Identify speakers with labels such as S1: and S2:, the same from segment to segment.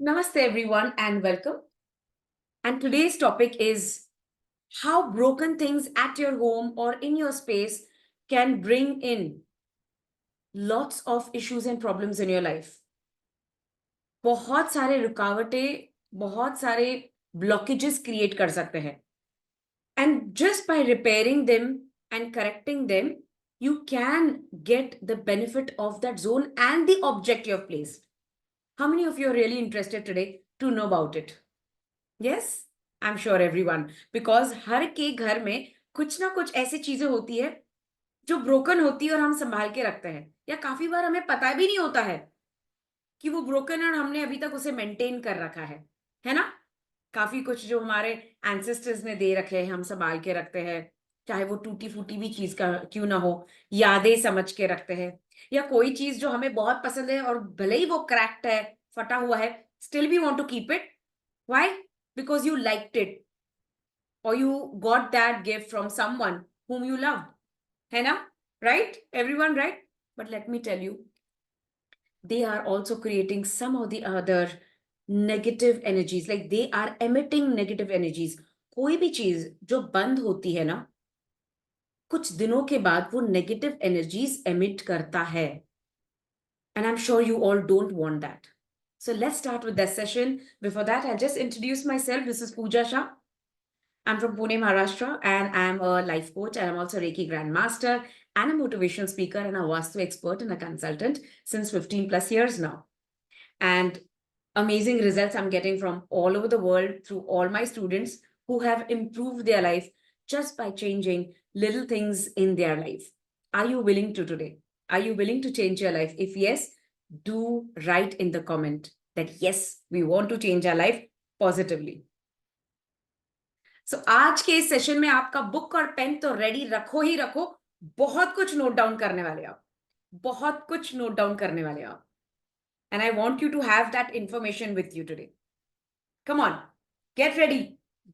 S1: Namaste, everyone, and welcome. And today's topic is how broken things at your home or in your space can bring in lots of issues and problems in your life. बहुत सारे रुकावटें, बहुत सारे blockages create कर सकते हैं. And just by repairing them and correcting them, you can get the benefit of that zone and the object you have placed. How many of you are really interested today to know about it? Yes, I'm sure everyone. Because हर के घर में कुछ ना कुछ ऐसी चीजें होती है जो ब्रोकन होती है और हम संभाल के रखते हैं, या काफी बार हमें पता भी नहीं होता है कि वो ब्रोकन है और हमने अभी तक उसे मेंटेन कर रखा है ना? काफी कुछ जो हमारे एंसेस्टर्स ने दे रखे हैं हम संभाल के रखते हैं, चाहे वो टूटी फूटी भी चीज का क्यों ना हो, यादें समझ के रखते हैं. या कोई चीज जो हमें बहुत पसंद है और भले ही वो क्रैक्ड है, फटा हुआ है, still we want to keep it. Why? Because you liked it or you got that gift from someone whom you loved. है ना? Right? Everyone, right? But let me tell you, they are also creating some of the other negative energies. Like they are emitting negative energies. कोई भी चीज जो बंद होती है ना, कुछ दिनों के बाद वो negative energies emit करता है. And I'm sure you all don't want that. So let's start with this session. Before that, I'll just introduce myself. This is Pooja Shah. I'm from Pune, Maharashtra, and I'm a life coach, and I'm also a Reiki Grandmaster and a motivational speaker and a Vastu expert and a consultant since 15 plus years now. And amazing results I'm getting from all over the world through all my students who have improved their life just by changing little things in their life. Are you willing to today? Are you willing to change your life? If yes, do write in the comment that yes, we want to change our life positively. आज के इस session में आपका book और pen तो ready रखो ही रखो. बहुत कुछ नोट डाउन करने वाले आप, बहुत कुछ नोट डाउन करने वाले आप. And I want you to have that information with you today. Come on, get ready.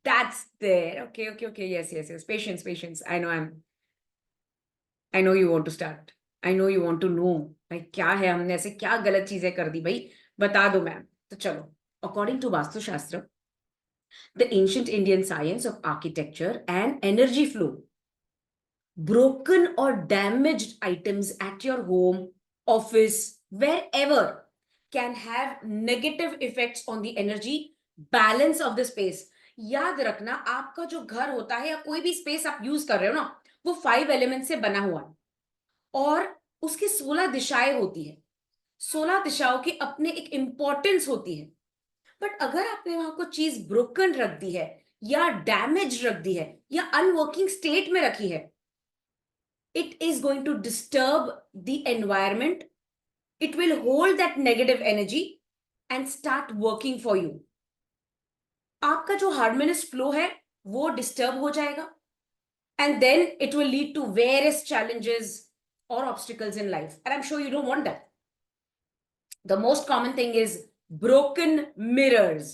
S1: That's there. Okay. Yes. Patience. I know you want to start. I know you want to know भाई क्या है, हमने ऐसे क्या गलत चीजें कर दी भाई, बता दो मैम. तो चलो, according to Vastushastra, the ancient Indian science of architecture and energy flow, broken or damaged items at your home, office, wherever can have negative effects on the energy balance of the space. याद रखना, आपका जो घर होता है या कोई भी स्पेस आप यूज कर रहे हो ना, वो 5 एलिमेंट से बना हुआ है और उसकी 16 दिशाएं होती है. 16 दिशाओं की अपने एक इंपॉर्टेंस होती है. बट अगर आपने वहां को चीज ब्रोकन रख दी है या डैमेज रख दी है या अनवर्किंग स्टेट में रखी है, it is going to disturb the environment. It will hold that negative energy and start working for you. आपका जो हार्मोनियस फ्लो है वो डिस्टर्ब हो जाएगा, and then it will lead to various challenges or obstacles in life, and I'm sure you don't want that. The most common thing is broken mirrors.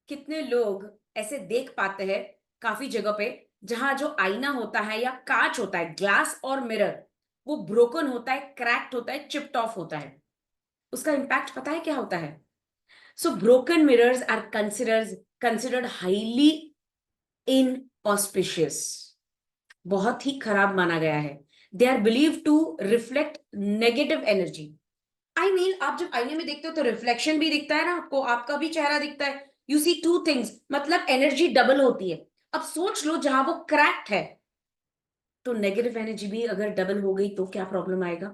S1: कितने लोग ऐसे देख पाते हैं काफी जगह पे जहां जो आईना होता है या कांच होता है, ग्लास और मिरर, वो ब्रोकन होता है, क्रैक्ड होता है, चिप्ड ऑफ होता है. उसका इंपैक्ट पता है क्या होता है? So broken mirrors are considered highly inauspicious. बहुत ही खराब माना गया है. They are believe to reflect negative energy. I mean, आप जब आईने में देखते हो तो रिफ्लेक्शन भी दिखता है ना आपको, आपका भी चेहरा दिखता है. यू सी टू थिंग्स, मतलब एनर्जी डबल होती है. अब सोच लो, जहां वो क्रैक्ड है तो नेगेटिव एनर्जी भी अगर डबल हो गई तो क्या प्रॉब्लम आएगा?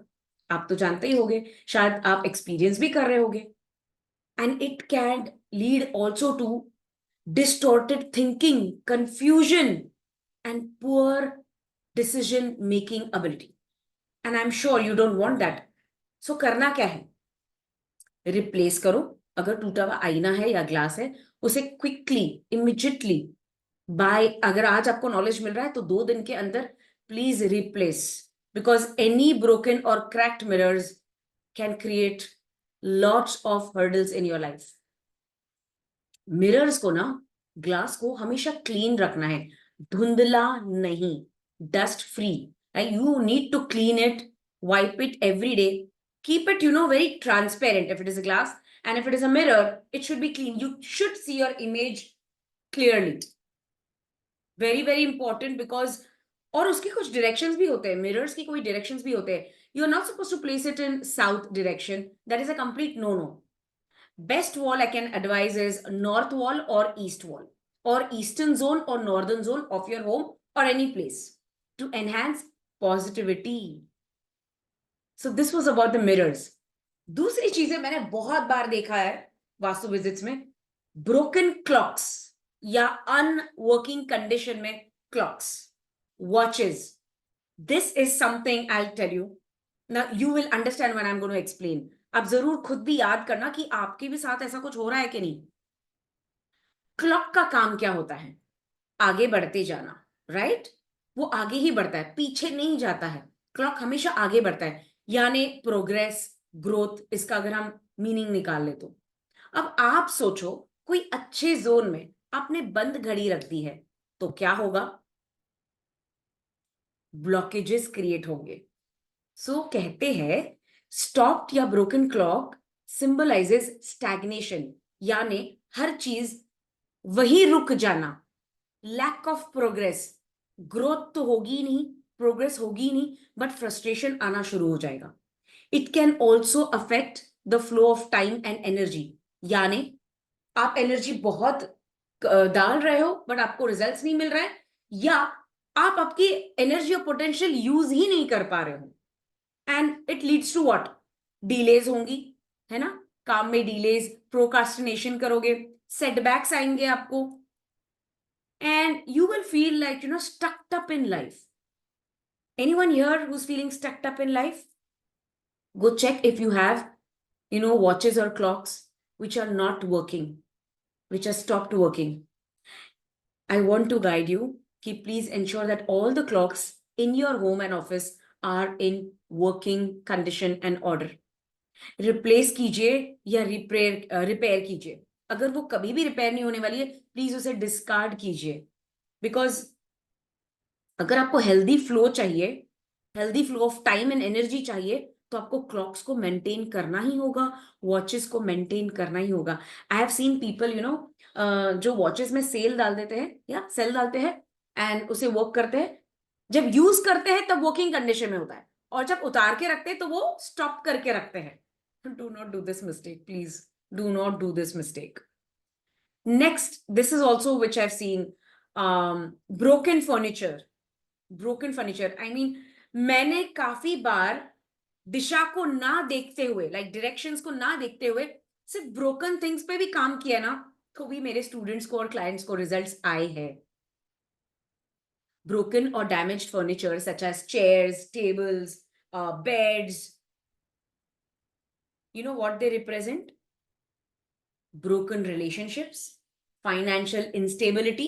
S1: आप तो जानते ही होगे, शायद आप एक्सपीरियंस भी कर रहे होगे. And it can lead also to distorted thinking, confusion and poor decision making ability. And I am sure you don't want that. So करना क्या है? रिप्लेस करो. अगर टूटा हुआ आईना है या ग्लास है, उसे क्विकली, इमीडिएटली, बाय, अगर आज आपको नॉलेज मिल रहा है तो 2 दिन के अंदर please replace. Because any broken और cracked mirrors can create lots of hurdles in your life. Mirrors को ना, ग्लास को हमेशा क्लीन रखना है, धुंधला नहीं, dust free. You need to clean it, wipe it every day. Keep it, very transparent if it is a glass, and if it is a mirror, it should be clean. You should see your image clearly. Very important, because और उसके कुछ directions भी होते हैं, mirrors की कोई directions भी होते हैं. You are not supposed to place it in south direction. That is a complete no. Best wall I can advise is north wall or east wall, or eastern zone or northern zone of your home or any place, to enhance positivity. So this was about the mirrors. दूसरी चीजें मैंने बहुत बार देखा है Vastu visits में, broken clocks या unworking condition में clocks, watches. This is something I tell you. Now you will understand when I am going to explain. आप जरूर खुद भी याद करना कि आपके भी साथ ऐसा कुछ हो रहा है कि नहीं. क्लॉक का काम क्या होता है? आगे बढ़ते जाना, राइट? वो आगे ही बढ़ता है, पीछे नहीं जाता है. क्लॉक हमेशा आगे बढ़ता है, यानी प्रोग्रेस, ग्रोथ, इसका अगर हम मीनिंग निकाल ले तो. अब आप सोचो, कोई अच्छे जोन में आपने बंद घड़ी रख दी है तो क्या होगा? ब्लॉकेजेस क्रिएट होंगे. सो कहते हैं स्टॉप्ड या ब्रोकन क्लॉक सिंबलाइजेस स्टैग्नेशन, यानी हर चीज वही रुक जाना, लैक ऑफ प्रोग्रेस. ग्रोथ तो होगी नहीं, प्रोग्रेस होगी नहीं, बट फ्रस्ट्रेशन आना शुरू हो जाएगा. It can also affect the flow of time and energy, यानी आप एनर्जी बहुत डाल रहे हो बट आपको रिजल्ट्स नहीं मिल रहा है, या आप आपकी एनर्जी और पोटेंशियल यूज ही नहीं कर पा रहे हो. And it leads to what? Delays होंगी, है ना? काम में डिलेज, प्रोकास्टिनेशन करोगे, सेटबैक्स आएंगे आपको, and you will feel like, stuck up in life. Anyone here who's feeling stuck up in life? Go check if you have, watches or clocks which are not working, which are stopped working. I want to guide you. Please ensure that all the clocks in your home and office are in working condition and order. Replace कीजिए या repair कीजिए. अगर वो कभी भी repair नहीं होने वाली है, प्लीज उसे डिस्कार्ड कीजिए. बिकॉज अगर आपको हेल्दी फ्लो चाहिए, healthy flow of time and energy चाहिए, तो आपको क्लॉक्स को मेंटेन करना ही होगा, वॉचेस को मेंटेन करना ही होगा. आई हैव सीन पीपल, जो वॉचेस में सेल डाल देते हैं या सेल डालते हैं एंड उसे वर्क करते हैं. जब यूज करते हैं तब वर्किंग कंडीशन में होता है, और जब उतार के रखते हैं तो वो स्टॉप करके रखते हैं. Do not do this mistake, please. Do not do this mistake. Next, this is also which I've seen, broken furniture. Broken furniture. I mean, मैंने काफी बार दिशा को ना देखते हुए, like directions को ना देखते हुए, सिर्फ broken things पे भी काम किया ना, तो भी मेरे students को और clients को results आए हैं. Broken or damaged furniture such as chairs, tables, beds, you know what they represent? Broken relationships, financial instability,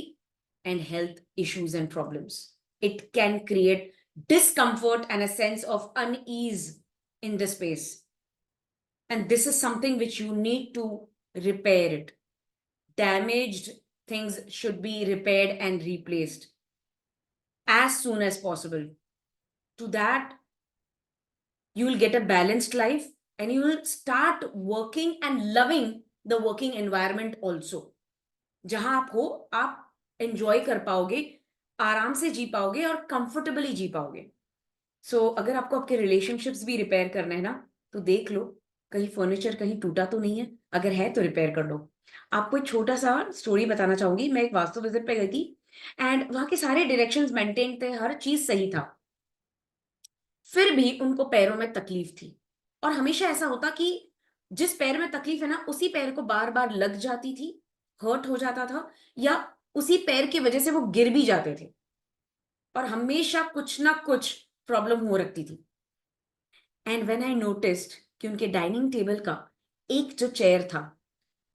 S1: and health issues and problems. It can create discomfort and a sense of unease in the space. And this is something which you need to repair it. Damaged things should be repaired and replaced as soon as possible. To that, you will get a balanced life, and you will start working and loving the working environment also. जहां आप हो, आप enjoy कर पाओगे, आराम से जी पाओगे और कंफर्टेबली जी पाओगे. सो अगर आपको आपके रिलेशनशिप्स भी रिपेयर करना है ना, तो देख लो कहीं फर्नीचर कहीं टूटा तो नहीं है. अगर है तो रिपेयर कर लो. आपको एक छोटा सा स्टोरी बताना चाहूंगी. मैं एक वास्तु विजिट पे गई थी एंड वहां के सारे डायरेक्शंस मेंटेन थे, हर चीज सही था. फिर भी उनको पैरों में तकलीफ थी. और हमेशा ऐसा होता कि जिस पैर में तकलीफ है ना, उसी पैर को बार बार लग जाती थी, हर्ट हो जाता था, या उसी पैर की वजह से वो गिर भी जाते थे, और हमेशा कुछ ना कुछ प्रॉब्लम हो रखती थी. एंड व्हेन आई नोटिस्ड कि उनके डाइनिंग टेबल का एक जो चेयर था,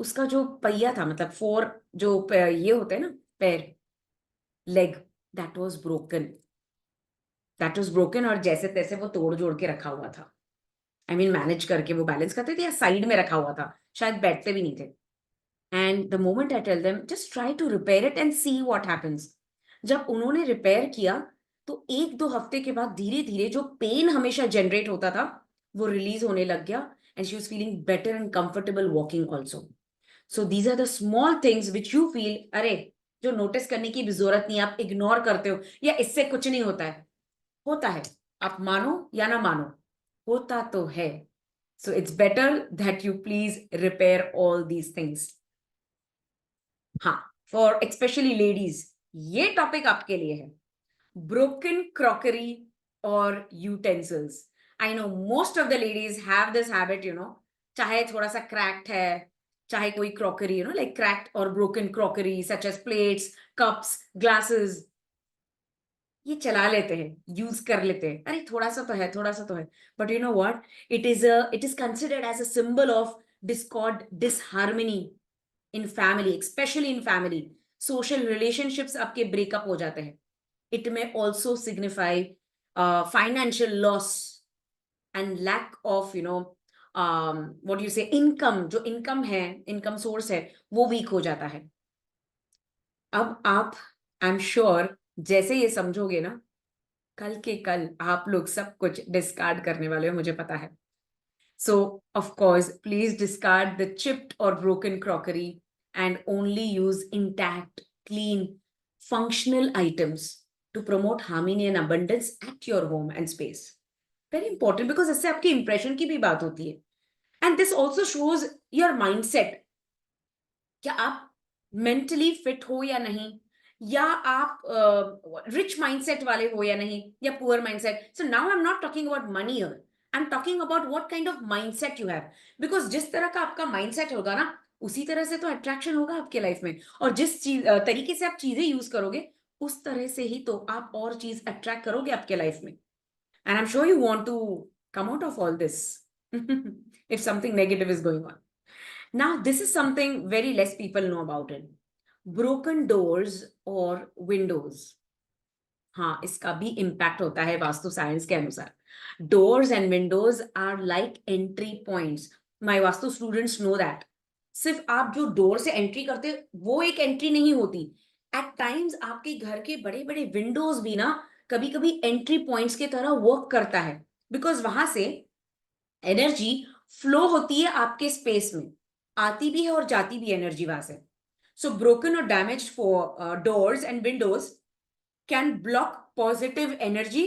S1: उसका जो पहिया था, मतलब फोर जो ये होते हैं ना पैर, leg, that was broken. That was broken, और जैसे तैसे वो तोड़ जोड़ के रखा हुआ था. आई मीन मैनेज करके वो बैलेंस करते थे, या साइड में रखा हुआ था, शायद बैठते भी नहीं थे. And the moment I tell them just try to repair it and see what happens. जब उन्होंने रिपेयर किया तो 1-2 हफ्ते के बाद धीरे धीरे जो पेन हमेशा जनरेट होता था, वो रिलीज होने लग गया and she was feeling better and comfortable walking also. So these are the small things which you feel, अरे जो नोटिस करने की भी जरूरत नहीं, आप इग्नोर करते हो या इससे कुछ नहीं होता है. होता है, आप मानो या ना मानो, होता तो है. So it's better that you please repair all these things. हाँ, फॉर स्पेशली लेडीज ये टॉपिक आपके लिए है. ब्रोकन क्रॉकरी और utensils. I know most of the ladies have this habit, you know, चाहे थोड़ा सा क्रैक्ड है, चाहे कोई crockery, you know, like cracked और broken crockery such as plates, cups, glasses, ये चला लेते हैं, यूज कर लेते हैं, अरे थोड़ा सा तो है, थोड़ा सा तो है. But you know what, it is considered as a symbol of discord, disharmony in family, specially in family. Social relationships आपके ब्रेकअप हो जाते हैं. It may also signify financial loss and lack of, you know, what you say, income. जो income है, income source है, वो week हो जाता है. अब आप, आई एम श्योर, जैसे ये समझोगे ना, कल के कल आप लोग सब कुछ डिस्कार्ड करने वाले हो, मुझे पता है. So, of course, please discard the chipped or broken crockery and only use intact, clean, functional items to promote harmony and abundance at your home and space. Very important, because इससे आपकी impression की भी बात होती है. And this also shows your mindset. क्या आप mentally fit हो या नहीं, या आप rich mindset वाले हो या नहीं, या poor mindset. So now I'm not talking about money here. I'm talking about what kind of mindset you have. Because जिस तरह का आपका mindset होगा ना, उसी तरह से तो attraction होगा आपके लाइफ में. और जिस तरीके से आप चीजें यूज करोगे, उस तरह से ही तो आप और चीज अट्रैक्ट करोगे आपके लाइफ में. And I'm sure you want to come out of all this if something negative is going on. Now, this is something very less people know about it. Broken doors or windows. हाँ, इसका भी impact होता है vastu science के अनुसार. Doors and windows are like entry points. My Vastu students know that. सिर्फ आप जो डोर से एंट्री करते, वो एक एंट्री नहीं होती. एट टाइम्स आपके घर के बड़े बड़े विंडोज भी ना कभी कभी एंट्री पॉइंट्स की तरह वर्क करता है. बिकॉज वहां से एनर्जी फ्लो होती है आपके स्पेस में, आती भी है और जाती भी एनर्जी वहां से. सो ब्रोकन और damage for doors and windows can block positive energy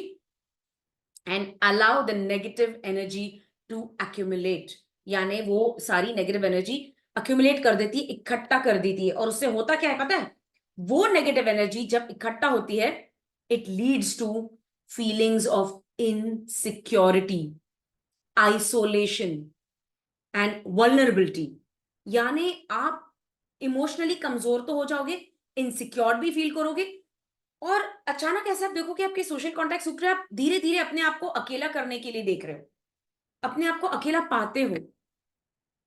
S1: and allow the negative energy to accumulate. यानी वो सारी नेगेटिव एनर्जी अक्यूमुलेट कर देती है, इकट्ठा कर देती है. और उससे होता क्या है पता है? वो नेगेटिव एनर्जी जब इकट्ठा होती है, it leads to feelings of insecurity, isolation and vulnerability. यानी आप इमोशनली कमजोर तो हो जाओगे, इनसिक्योर भी फील करोगे, और अचानक ऐसा आप देखो कि आपके सोशल कॉन्टैक्ट सूख रहे हैं, आप धीरे धीरे अपने आप को अकेला करने के लिए देख रहे हो, अपने आप को अकेला पाते हो.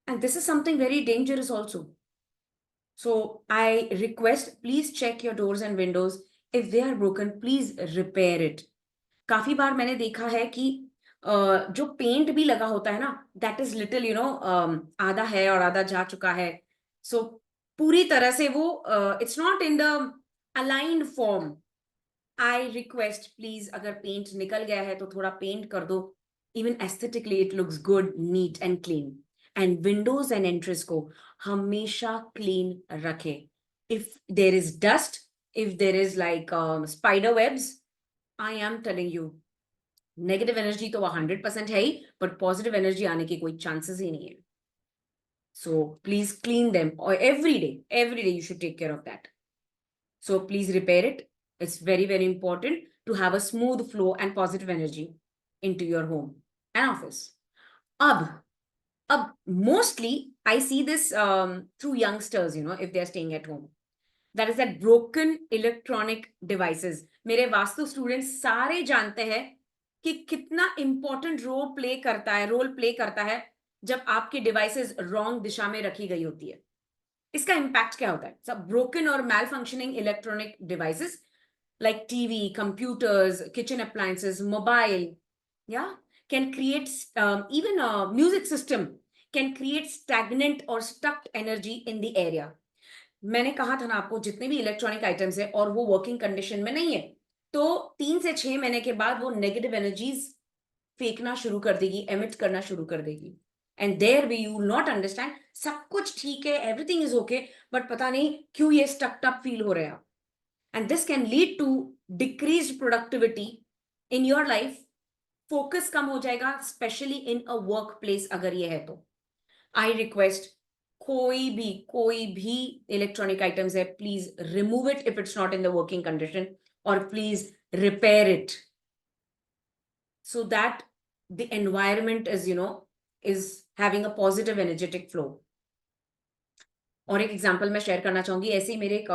S1: And this is something very dangerous also. So I request, please check your doors and windows. If they are broken, please repair it. काफी बार मैंने देखा है कि जो पेंट भी लगा होता है ना, that is little, you know, आधा है और आधा जा चुका है. सो पूरी तरह से वो it's not in the aligned form. I request, please, अगर पेंट निकल गया है तो थोड़ा पेंट कर दो. Even aesthetically it looks good, neat and clean. And windows and entries को हमेशा क्लीन रखे. If there is dust, if there is like spider webs, I am telling you, negative energy तो 100% है ही, बट पॉजिटिव एनर्जी आने की कोई chances ही नहीं है. सो प्लीज क्लीन देम, और every day you should take care of that. So please repair it. It's very very important to have a smooth flow and positive energy into your home and office. अब mostly I see this through youngsters, you know, if they are staying at home. That is that broken electronic devices. मेरे vastu students सारे जानते हैं कि कितना important role play करता है जब आपकी डिवाइसेस रॉन्ग दिशा में रखी गई होती है. इसका इंपैक्ट क्या होता है? सब ब्रोकन और malfunctioning electronic devices like TV, computers, kitchen appliances, mobile, या can create, even a music system can create stagnant or stuck energy in the area. मैंने कहा था ना आपको, जितने भी इलेक्ट्रॉनिक आइटम्स है और वो वर्किंग कंडीशन में नहीं है, तो 3 से 6 महीने के बाद वो नेगेटिव एनर्जीज फेंकना शुरू कर देगी, एमिट करना शुरू कर देगी. And there we you not understand, सब कुछ ठीक है, एवरीथिंग इज ओके, बट पता नहीं क्यों ये स्टक्ड अप फील हो रहा है. And this can lead to decreased productivity in your life. Focus कम हो जाएगा, specially in a work place अगर ये है तो. आई रिक्वेस्ट, कोई भी इलेक्ट्रॉनिक आइटम्स है, please remove it if it's not in the working condition, और please repair it so that the environment is is having a positive energetic flow. और एक एग्जांपल मैं शेयर करना चाहूंगी. ऐसे ही मेरे एक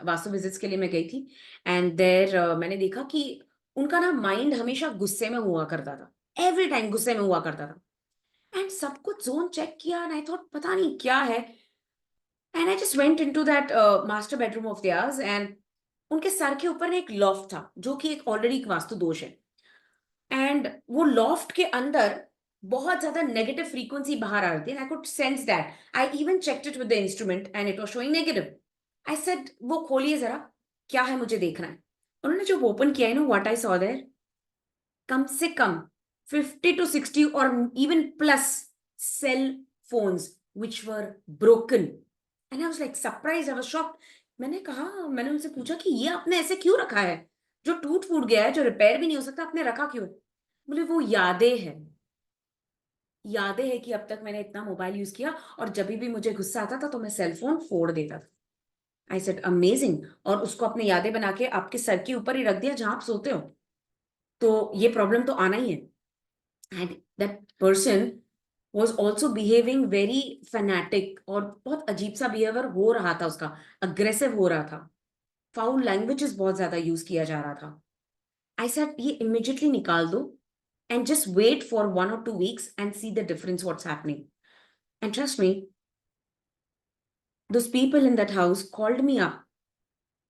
S1: वास्तु विजिट्स के लिए मैं गई थी, एंड देयर मैंने देखा कि उनका ना माइंड हमेशा गुस्से में हुआ करता था, एवरी टाइम गुस्से में हुआ करता था. एंड सब कुछ जोन चेक किया, एंड आई थॉट पता नहीं क्या है. And I just went into that master bedroom of theirs, and उनके सर के ऊपर ना एक लॉफ्ट था, जो कि एक ऑलरेडी एक वास्तु दोष है. एंड वो लॉफ्ट के अंदर बहुत ज्यादा नेगेटिव फ्रीक्वेंसी बाहर आ रही थी. I could sense that. I even checked it with the instrument and it was showing negative. I said, वो खोलिए जरा, क्या है, मुझे देखना है. उन्होंने जब ओपन किया, व्हाट आई सॉ देयर, कम से कम 50 to 60 और even plus cell phones which were broken. And I was like surprise, I was shocked. मैंने उनसे पूछा कि ये आपने ऐसे क्यों रखा है, जो टूट फूट गया है, जो रिपेयर भी नहीं हो सकता, आपने रखा क्यों? बोले वो यादें हैं. यादें हैं कि अब तक मैंने इतना मोबाइल यूज किया, और जब भी मुझे गुस्सा आता था तो मैं सेल फोन फोड़ देता था. I said amazing. और उसको अपने यादें बना के आपके सर के ऊपर ही रख दिया जहां आप सोते हो, तो ये प्रॉब्लम तो आना ही है. And that person was also behaving very fanatic, और बहुत अजीब सा बिहेवियर हो रहा था उसका, अग्रेसिव हो रहा था, फाउल लैंग्वेजेस बहुत ज्यादा यूज किया जा रहा था. आई सेड ये इमिजिएटली निकाल दो, and just wait for 1 or 2 weeks and see the difference what's happening. And trust me, those people in that house called me up.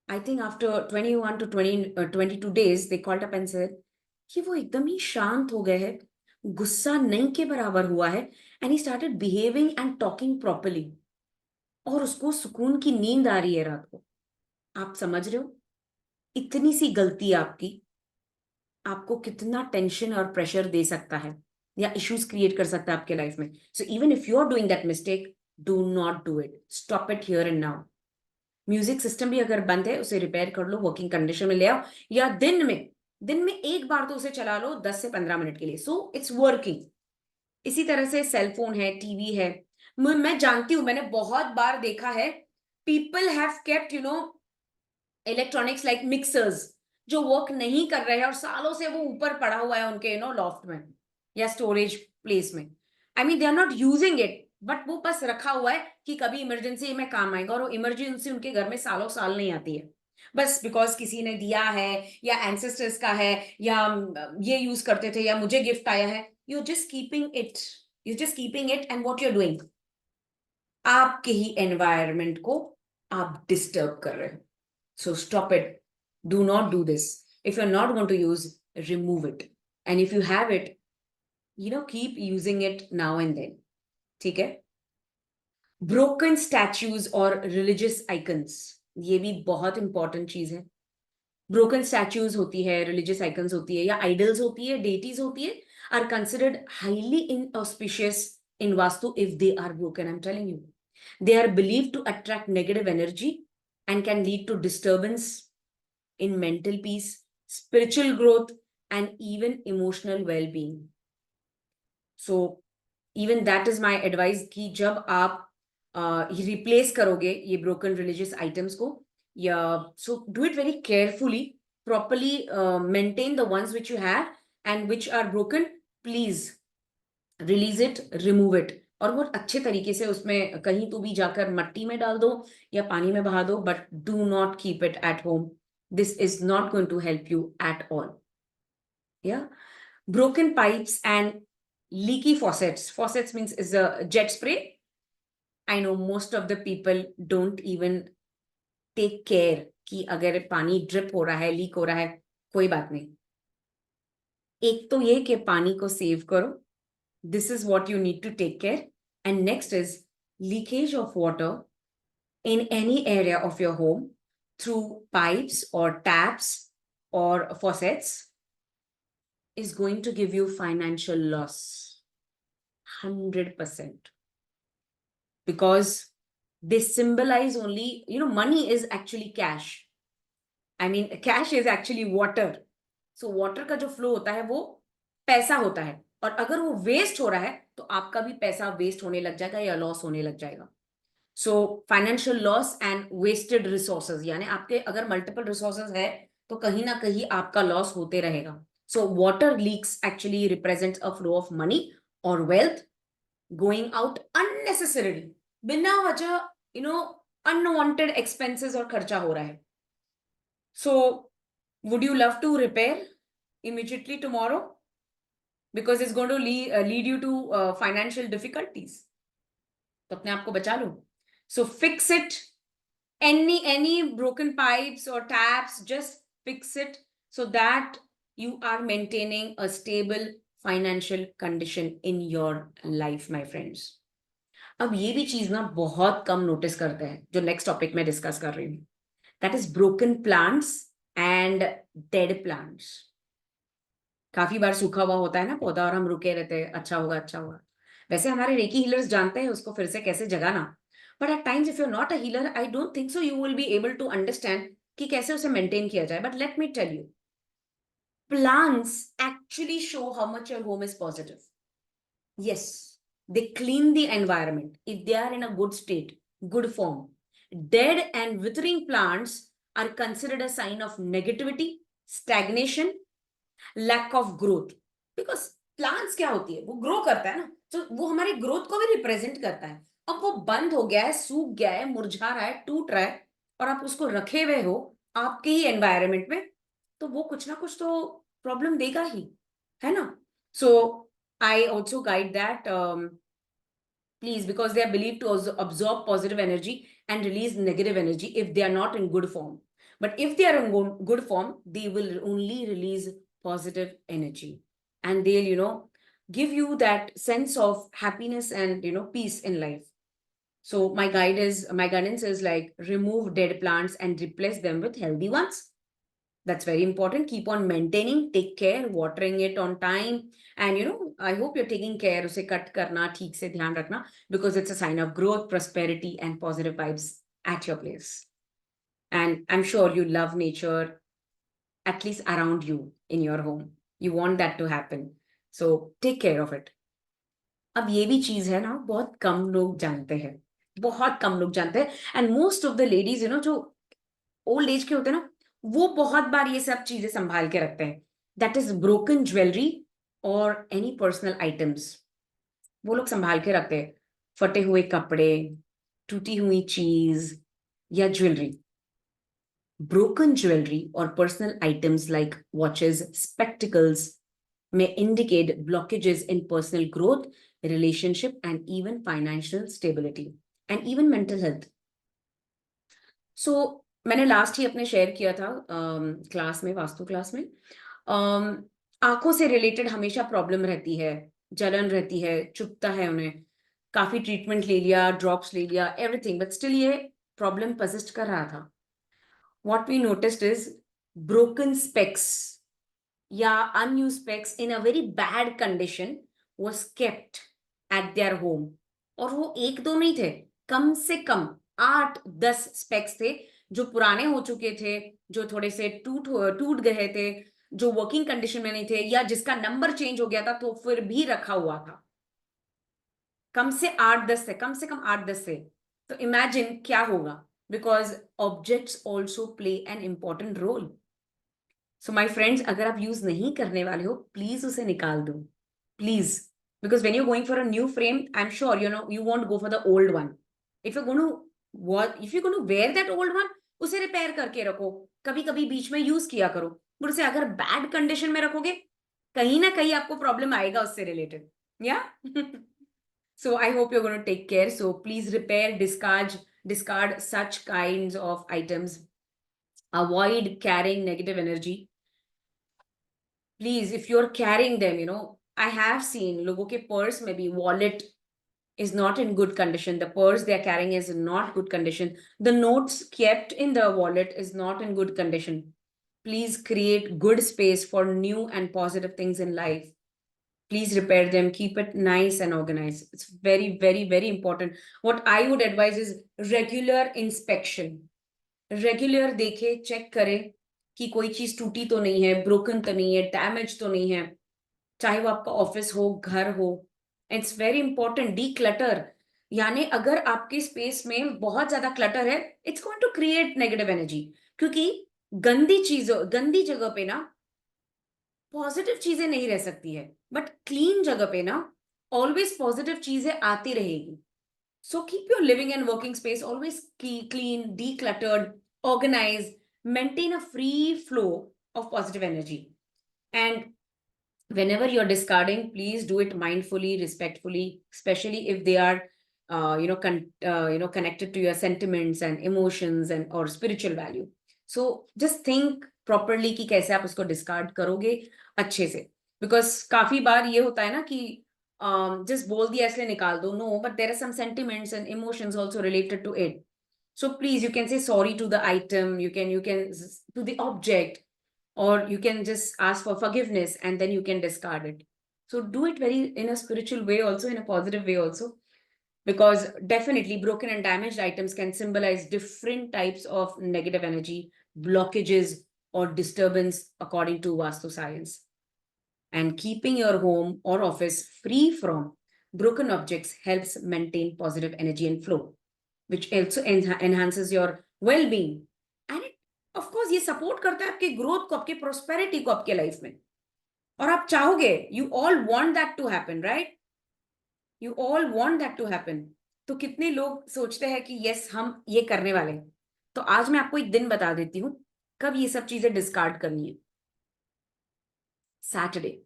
S1: I think after 21 to 22 days, they called up and said कि वो एकदम ही शांत हो गए हैं, गुस्सा नहीं के बराबर हुआ है, and he started behaving and talking properly. और उसको सुकून की नींद आ रही है रात को. आप समझ रहे हो, इतनी सी गलती आपकी आपको कितना टेंशन और प्रेशर दे सकता है, या इश्यूज क्रिएट कर सकता है आपके लाइफ में. So even if you are doing that mistake, do not do it. Stop it here and now. Music system भी अगर बंद है, उसे रिपेयर कर लो, वर्किंग कंडीशन में ले आओ, या दिन में एक बार तो उसे चला लो 10 से 15 मिनट के लिए, सो इट्स वर्किंग. इसी तरह से सेल फोन है, टीवी है. मैं जानती हूं, मैंने बहुत बार देखा है, people have kept electronics like mixers, जो वर्क नहीं कर रहे हैं, और सालों से वो ऊपर पड़ा हुआ है उनके लॉफ्ट में या स्टोरेज प्लेस में. I mean they are not using it, but वो बस रखा हुआ है कि कभी इमरजेंसी में काम आएगा, और वो इमरजेंसी उनके घर में सालों साल नहीं आती है, बस बिकॉज किसी ने दिया है, या एंसेस्टर्स का है, या ये यूज करते थे, या मुझे गिफ्ट आया है. You just keeping it and what you are doing, आपके ही एनवायरमेंट को आप डिस्टर्ब कर रहे हो. So stop it. Do not do this. If you're not going to use, remove it. And if you have it, keep using it now and then. ठीक है? Broken statues और religious icons, ये भी बहुत important चीज है. Broken statues होती है, religious icons होती है, या idols होती है, deities होती है, are considered highly inauspicious in Vastu if they are broken. I'm telling you. They are believed to attract negative energy and can lead to disturbance in mental peace, spiritual growth, and even emotional well-being. So even that is my advice कि जब आप replace करोगे ये broken religious items को, या so do it very carefully, properly maintain the ones which you have, and which are broken, please release it, remove it, और बहुत अच्छे तरीके से उसमें कहीं तो भी जाकर मट्टी में डाल दो या पानी में बहा दो, but do not keep it at home. This is not going to help you at all. Yeah. Broken pipes and leaky faucets. Faucets means is a jet spray. I know most of the people don't even take care कि अगर पानी drip हो रहा है, leak हो रहा है, कोई बात नहीं. एक तो ये कि पानी को सेव करो. This is what you need to take care. And next is leakage of water in any area of your home through pipes or taps or faucets. is going to give you financial loss. 100%. Because they symbolize only, money is actually cash. I mean, cash is actually water. So water का जो flow होता है वो पैसा होता है, और अगर वो waste हो रहा है तो आपका भी पैसा waste होने लग जाएगा या loss होने लग जाएगा. So financial loss and wasted resources, यानी आपके अगर multiple resources है तो कहीं ना कहीं आपका loss होते रहेगा. So water leaks actually represents a flow of money or wealth going out unnecessarily. बिना वजह unwanted expenses और खर्चा हो रहा है. So would you love to repair immediately tomorrow? Because it's going to lead you to financial difficulties. तो अपने आप को बचा लो. So fix it. Any broken pipes or taps, just fix it so that you are maintaining a stable financial condition in your life, my friends. अब ये भी चीज ना बहुत कम नोटिस करते हैं, जो नेक्स्ट टॉपिक में डिस्कस कर रही हूँ. That is broken plants and dead plants. काफी बार सूखा हुआ होता है ना पौधा और हम रुके रहते हैं, अच्छा होगा अच्छा होगा. वैसे हमारे रेकी हीलर्स जानते हैं उसको फिर से कैसे जगाना. But at times if you are not a healer, I don't think so you will be able to understand कि कैसे उसे मेंटेन किया जाए. But let me tell you, plants actually show how much your home is positive. Yes, they clean the environment if they are in a good state, good form. Dead and withering plants are considered a sign of negativity, stagnation, lack of growth. Because plants क्या होती है, वो grow करता है ना, तो वो हमारी ग्रोथ को भी रिप्रेजेंट करता है. अब वो बंद हो गया है, सूख गया है, मुरझा रहा है, टूट रहा है, और आप उसको रखे हुए हो आपके ही एनवायरनमेंट में, तो वो कुछ ना कुछ तो प्रॉब्लम देगा ही, है ना. सो I also guide that, please, because they are believed to also absorb positive energy and release negative energy if they are not in good form. But if they are in good form, they will only release positive energy, and they'll, give you that sense of happiness and, peace in life. So my guidance is like remove dead plants and replace them with healthy ones. That's very important. Keep on maintaining, take care, watering it on time. And I hope you're taking care. Use cut karna, theek se dhyan rakhna, because it's a sign of growth, prosperity, and positive vibes at your place. And I'm sure you love nature, at least around you in your home. You want that to happen. So take care of it. अब ये भी चीज है ना, बहुत कम लोग जानते हैं, बहुत कम लोग जानते हैं. And most of the ladies जो ओल्ड एज के होते हैं ना, वो बहुत बार ये सब चीजें संभाल के रखते हैं. दैट इज ब्रोकन ज्वेलरी और एनी पर्सनल आइटम्स, वो लोग संभाल के रखते हैं. फटे हुए कपड़े, टूटी हुई चीज या ज्वेलरी. ब्रोकन ज्वेलरी और personal items like watches, spectacles may indicate blockages in personal growth, relationship, and even financial stability, and even mental health. So मैंने लास्ट ही अपने शेयर किया था क्लास में, वास्तु क्लास में, आंखों से रिलेटेड हमेशा प्रॉब्लम रहती है, जलन रहती है, चुभता है उन्हें. काफी ट्रीटमेंट ले लिया, ड्रॉप्स ले लिया, एवरीथिंग, बट स्टिल ये प्रॉब्लम परसिस्ट कर रहा था. What we noticed is broken specs या unused specs in a very bad condition was kept at their home. और वो एक दो नहीं थे, कम से कम 8-10 स्पेक्स थे जो पुराने हो चुके थे, जो थोड़े से टूट गए थे, जो वर्किंग कंडीशन में नहीं थे, या जिसका नंबर चेंज हो गया था तो फिर भी रखा हुआ था. कम से 8-10 थे, कम से कम 8-10 थे. तो इमेजिन क्या होगा, because objects also play an important role. So my friends, अगर आप यूज नहीं करने वाले हो, प्लीज उसे निकाल दो, please. Because when you going for a new frame, I am sure you want go for the old one. If you going to wear that old one, उसे रिपेयर करके रखो, कभी कभी बीच में यूज किया करो. बट उसे अगर बैड कंडीशन में रखोगे, कहीं ना कहीं आपको प्रॉब्लम आएगा उससे रिलेटेड. या so I hope you going to take care. So please repair, discard such kinds of items. Avoid carrying negative energy. Please, if you're carrying them, I have seen लोगों के पर्स में भी wallet is not in good condition. The purse they are carrying is not good condition. The notes kept in the wallet is not in good condition. Please create good space for new and positive things in life. Please repair them, keep it nice and organized. It's very, very, very important. What I would advise is regular inspection. Regular देखे, check करे कि कोई चीज टूटी तो नहीं है, broken तो नहीं है, डैमेज तो नहीं है, चाहे वो आपका ऑफिस हो, घर हो. It's very important. Declutter, यानी अगर आपके स्पेस में बहुत ज्यादा क्लटर है, it's going to create negative energy. क्योंकि गंदी जगह पे ना पॉजिटिव चीजें नहीं रह सकती है, बट क्लीन जगह पे ना ऑलवेज पॉजिटिव चीजें आती रहेगी. So keep your living and working space always clean, decluttered, organized, maintain a free flow of positive energy. And whenever you're discarding, please do it mindfully, respectfully, especially if they are connected to your sentiments and emotions and or spiritual value. So just think properly कि कैसे आप उसको discard करोगे अच्छे से. Because काफी बार ये होता है ना कि just बोल दिया इसलिए निकाल दो. No, but there are some sentiments and emotions also related to it. So please, you can say sorry to the item, you can to the object, or you can just ask for forgiveness and then you can discard it. So do it very in a spiritual way also, in a positive way also, because definitely broken and damaged items can symbolize different types of negative energy, blockages, or disturbance according to Vastu science. And keeping your home or office free from broken objects helps maintain positive energy and flow, which also enhances your well-being. And it, of course, ये support करता है आपके growth को, आपके prosperity को आपके life में. और आप चाहोगे, you all want that to happen, right? You all want that to happen. तो कितने लोग सोचते हैं कि yes, हम ये करने वाले हैं. तो आज मैं आपको एक दिन बता देती हूँ कब ये सब चीजें डिस्कार्ड करनी है. Saturday.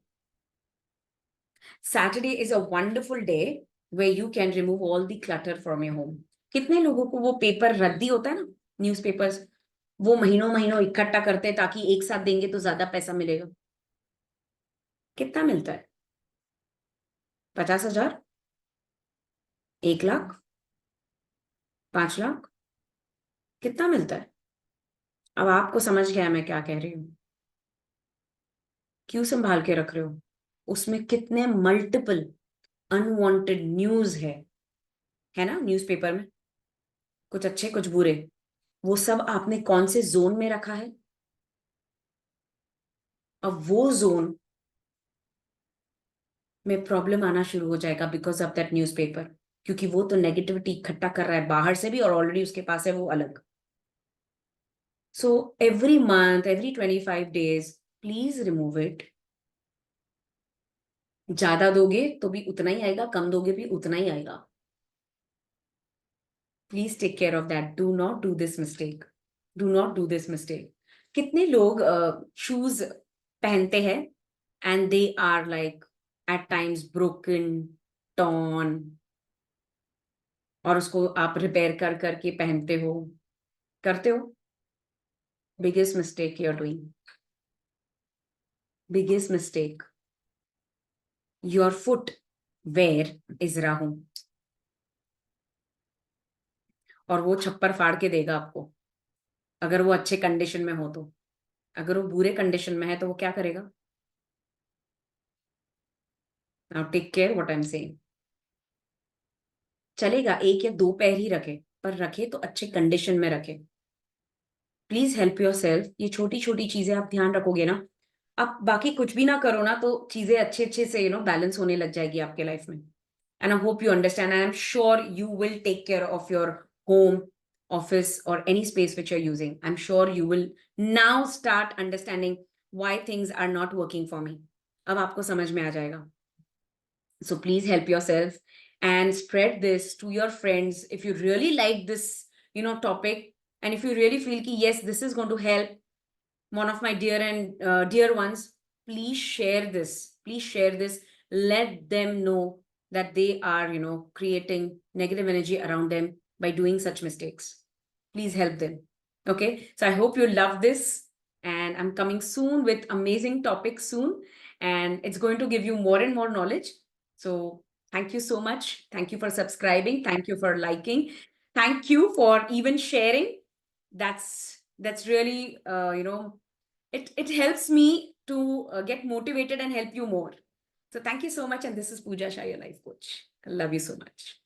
S1: Saturday is a wonderful day where you can remove all the clutter from your home. कितने लोगों को वो पेपर रद्दी होता है ना, न्यूज़पेपर्स, वो महीनों महीनों इकट्ठा करते हैं ताकि एक साथ देंगे तो ज्यादा पैसा मिलेगा. कितना मिलता है? 50,000, 1 लाख, 5 लाख, कितना मिलता है? अब आपको समझ गया मैं क्या कह रही हूँ. क्यों संभाल के रख रहे हो? उसमें कितने मल्टीपल अनवांटेड न्यूज है ना न्यूज़पेपर में, कुछ अच्छे कुछ बुरे. वो सब आपने कौन से जोन में रखा है? अब वो जोन में प्रॉब्लम आना शुरू हो जाएगा बिकॉज ऑफ दैट न्यूज़पेपर, क्योंकि वो तो नेगेटिविटी इकट्ठा कर रहा है बाहर से भी और ऑलरेडी उसके पास है वो अलग. So every month, every 25 days, please remove it. ज्यादा दोगे तो भी उतना ही आएगा, कम दोगे भी उतना ही आएगा. Please take care of that. Do not do this mistake. Do not do this mistake. कितने लोग शूज पहनते हैं and they are like at times broken, torn, और उसको आप रिपेयर कर करके पहनते हो, करते हो. Biggest mistake you are doing. Biggest mistake. Your footwear is Rahu, और वो छप्पर फाड़ के देगा आपको अगर वो अच्छे कंडीशन में हो तो. अगर वो बुरे कंडीशन में है तो वो क्या करेगा? Now take care what I am saying. चलेगा 1 या 2 पैर ही रखे, पर रखे तो अच्छे कंडीशन में रखे. Please help your self. ये छोटी छोटी चीजें आप ध्यान रखोगे ना, आप बाकी कुछ भी ना करो ना तो चीजें अच्छे अच्छे से बैलेंस होने लग जाएगी आपके लाइफ में. And I hope you understand. I am sure you will take care of your home, office और any space which you are using. I am sure you will now start understanding why things are not working for me. अब आपको समझ में आ जाएगा. So please help yourself and spread this to your friends if you really like this topic, and if you really feel ki yes, this is going to help one of my dear and dear ones. Please share this. Please share this. Let them know that they are creating negative energy around them by doing such mistakes. Please help them. Okay, so I hope you love this, and I'm coming soon with amazing topics soon, and it's going to give you more and more knowledge. So thank you so much. Thank you for subscribing. Thank you for liking. Thank you for even sharing. That's really it helps me to get motivated and help you more. So thank you so much. And this is Pooja Shah, your life coach. I love you so much.